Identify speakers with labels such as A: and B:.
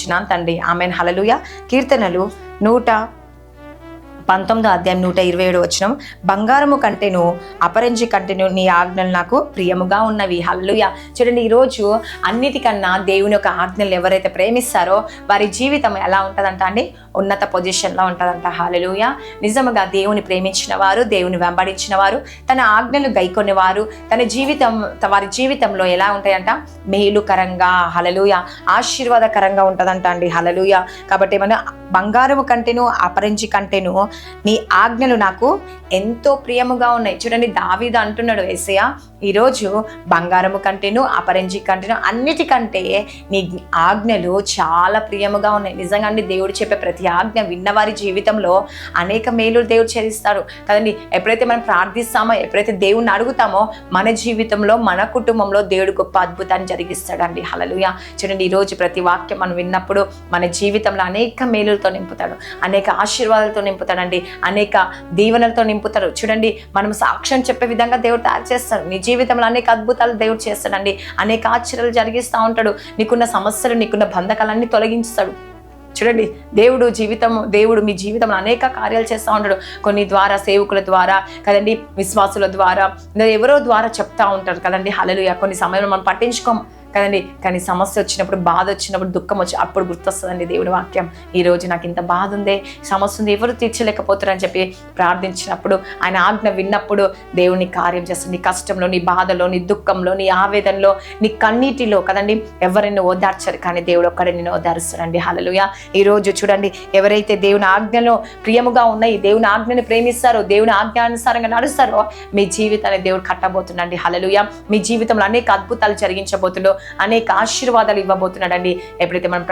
A: ప్రార్థించున్నాను తండ్రి, ఆమెన్. హల్లెలూయా. కీర్తనలు 119:127 బంగారము కంటేను అపరంజి కంటేను నీ ఆజ్ఞలు నాకు ప్రియముగా ఉన్నవి. హల్లెలూయా. చూడండి, ఈరోజు అన్నిటికన్నా దేవుని యొక్క ఆజ్ఞలు ఎవరైతే ప్రేమిస్తారో వారి జీవితం ఎలా ఉంటుందంట అండి, ఉన్నత పొజిషన్లో ఉంటుందంట. హల్లెలూయా. నిజముగా దేవుని ప్రేమించిన వారు, దేవుని వెంబడించిన వారు, తన ఆజ్ఞలు గైకొనేవారు వారి జీవితంలో ఎలా ఉంటాయంట, మేలుకరంగా, హల్లెలూయా, ఆశీర్వాదకరంగా ఉంటుందంట అండి. హల్లెలూయా. కాబట్టి మనం బంగారము కంటేను అపరంజి కంటేను నీ ఆజ్ఞలు నాకు ఎంతో ప్రియముగా ఉన్నాయి. చూడండి, దావీదు అంటున్నాడు, యేసయ్య ఈరోజు బంగారము కంటేను అపరంజి కంటేను అన్నిటికంటే నీ ఆజ్ఞలు చాలా ప్రియముగా ఉన్నాయి. నిజంగా అండి, దేవుడు చెప్పే ప్రతి ఆజ్ఞ విన్నవారి జీవితంలో అనేక మేలు దేవుడు చేస్తాడు కదండి. ఎప్పుడైతే మనం ప్రార్థిస్తామో, ఎప్పుడైతే దేవుణ్ణి అడుగుతామో, మన జీవితంలో మన కుటుంబంలో దేవుడు గొప్ప అద్భుతాన్ని జరిగిస్తాడండి. హల్లెలూయా. చూడండి, ఈరోజు ప్రతి వాక్యం మనం విన్నప్పుడు మన జీవితంలో అనేక మేలులతో నింపుతాడు, అనేక ఆశీర్వాదాలతో నింపుతాడండి, అనేక దీవెనలతో నింపుతాడు. చూడండి, మనం సాక్ష్యం చెప్పే విధంగా దేవుడు తయారు చేస్తాడు. నీ జీవితంలో అనేక అద్భుతాలు దేవుడు చేస్తాడండి, అనేక ఆశ్చర్యాలు జరిగిస్తూ ఉంటాడు. నీకున్న సమస్యలు, నీకున్న బంధకాలన్నీ తొలగిస్తాడు. చూడండి, దేవుడు మీ జీవితంలో అనేక కార్యాలు చేస్తూ ఉంటాడు. కొన్ని ద్వారా, సేవకుల ద్వారా కదండి, విశ్వాసుల ద్వారా, ఎవరో ద్వారా చెప్తా ఉంటారు కదండి. హల్లెలూయా. కొన్ని సమయంలో మనం పట్టించుకోం కదండి, కానీ సమస్య వచ్చినప్పుడు, బాధ వచ్చినప్పుడు, దుఃఖం వచ్చి అప్పుడు గుర్తొస్తుందండి దేవుడి వాక్యం. ఈరోజు నాకు ఇంత బాధ ఉంది, సమస్య ఉంది, ఎవరు తీర్చలేకపోతారని చెప్పి ప్రార్థించినప్పుడు, ఆయన ఆజ్ఞ విన్నప్పుడు దేవుని కార్యం చేస్తుంది. నీ కష్టంలో, నీ బాధలో, నీ దుఃఖంలో, నీ ఆవేదనలో, నీ కన్నీటిలో కదండి ఎవరిని ఓదార్చరు, కానీ దేవుడు ఒక్కడే నిన్ను ఓదారుస్తాడండి. హల్లెలూయా. ఈరోజు చూడండి, ఎవరైతే దేవుని ఆజ్ఞలో ప్రియముగా ఉన్నాయి, దేవుని ఆజ్ఞని ప్రేమిస్తారో, దేవుని ఆజ్ఞానుసారంగా నడుస్తారో, మీ జీవితాన్ని దేవుడు కట్టబోతున్నాడండి. హల్లెలూయా. మీ జీవితంలో అనేక అద్భుతాలు జరిగించబోతుండో, అనేక ఆశీర్వాదాలు ఇవ్వబోతున్నాడండి. ఎప్పుడైతే మనం